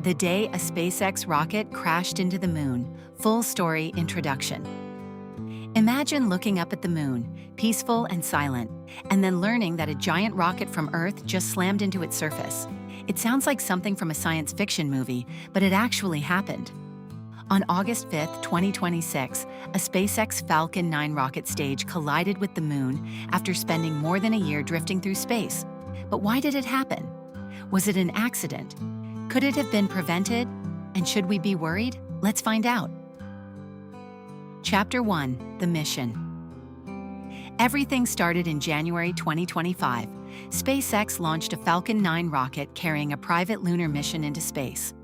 The day a SpaceX rocket crashed into the moon. Full story introduction. Imagine looking up at the moon, peaceful and silent, and then learning that a giant rocket from Earth just slammed into its surface. It sounds like something from a science fiction movie, but it actually happened. On August 5, 2026, a SpaceX Falcon 9 rocket stage collided with the moon after spending more than a year drifting through space. But why did it happen? Was it an accident? Could it have been prevented? And should we be worried? Let's find out. Chapter 1. The Mission. Everything started in January 2025. SpaceX launched a Falcon 9 rocket carrying a private lunar mission into space.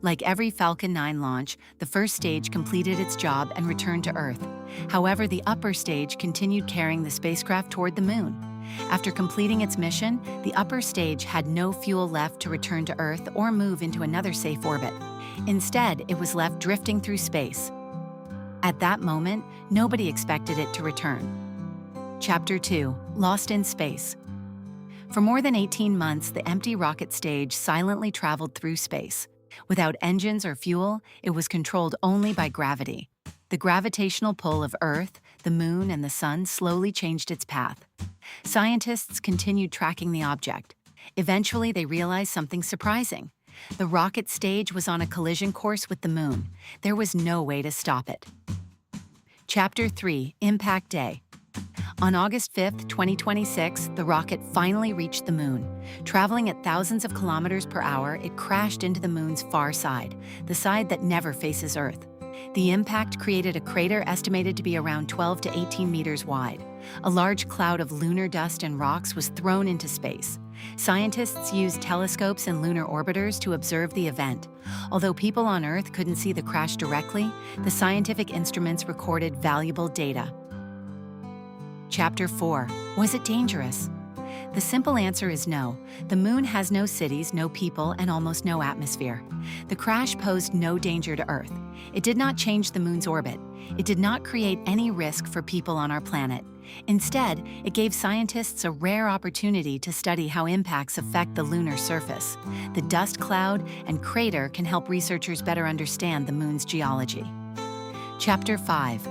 Like every Falcon 9 launch, the first stage completed its job and returned to Earth. However, the upper stage continued carrying the spacecraft toward the moon. After completing its mission, the upper stage had no fuel left to return to Earth or move into another safe orbit. Instead, it was left drifting through space. At that moment, nobody expected it to return. Chapter 2. Lost in Space. For more than 18 months, the empty rocket stage silently traveled through space. Without engines or fuel, it was controlled only by gravity. The gravitational pull of Earth, the Moon, and the Sun slowly changed its path. Scientists continued tracking the object. Eventually, they realized something surprising. The rocket stage was on a collision course with the Moon. There was no way to stop it. Chapter 3. Impact Day. On August 5, 2026, the rocket finally reached the Moon. Traveling at thousands of kilometers per hour, it crashed into the Moon's far side, the side that never faces Earth. The impact created a crater estimated to be around 12 to 18 meters wide. A large cloud of lunar dust and rocks was thrown into space. Scientists used telescopes and lunar orbiters to observe the event. Although people on Earth couldn't see the crash directly, the scientific instruments recorded valuable data. Chapter 4. Was it dangerous? The simple answer is no. The Moon has no cities, no people, and almost no atmosphere. The crash posed no danger to Earth. It did not change the Moon's orbit. It did not create any risk for people on our planet. Instead, it gave scientists a rare opportunity to study how impacts affect the lunar surface. The dust cloud and crater can help researchers better understand the Moon's geology. Chapter 5.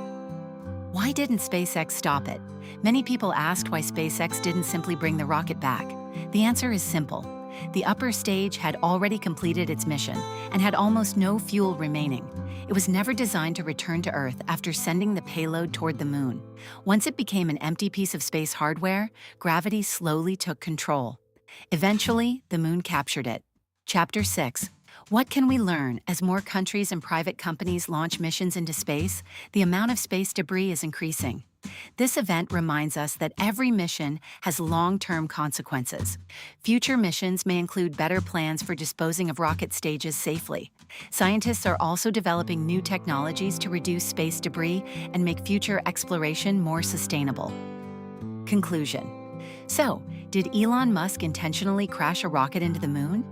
Why didn't SpaceX stop it? Many people asked why SpaceX didn't simply bring the rocket back. The answer is simple. The upper stage had already completed its mission and had almost no fuel remaining. It was never designed to return to Earth after sending the payload toward the Moon. Once it became an empty piece of space hardware, gravity slowly took control. Eventually, the Moon captured it. Chapter 6. What can we learn as more countries and private companies launch missions into space? The amount of space debris is increasing. This event reminds us that every mission has long-term consequences. Future missions may include better plans for disposing of rocket stages safely. Scientists are also developing new technologies to reduce space debris and make future exploration more sustainable. Conclusion. So, did Elon Musk intentionally crash a rocket into the Moon?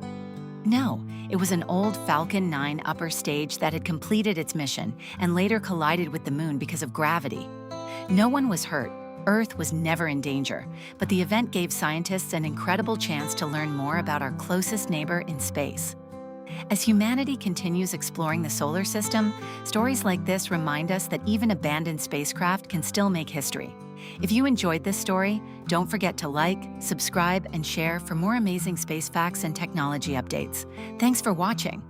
No, it was an old Falcon 9 upper stage that had completed its mission and later collided with the Moon because of gravity. No one was hurt. Earth was never in danger, but the event gave scientists an incredible chance to learn more about our closest neighbor in space. As humanity continues exploring the solar system, stories like this remind us that even abandoned spacecraft can still make history. If you enjoyed this story, don't forget to like, subscribe, and share for more amazing space facts and technology updates. Thanks for watching.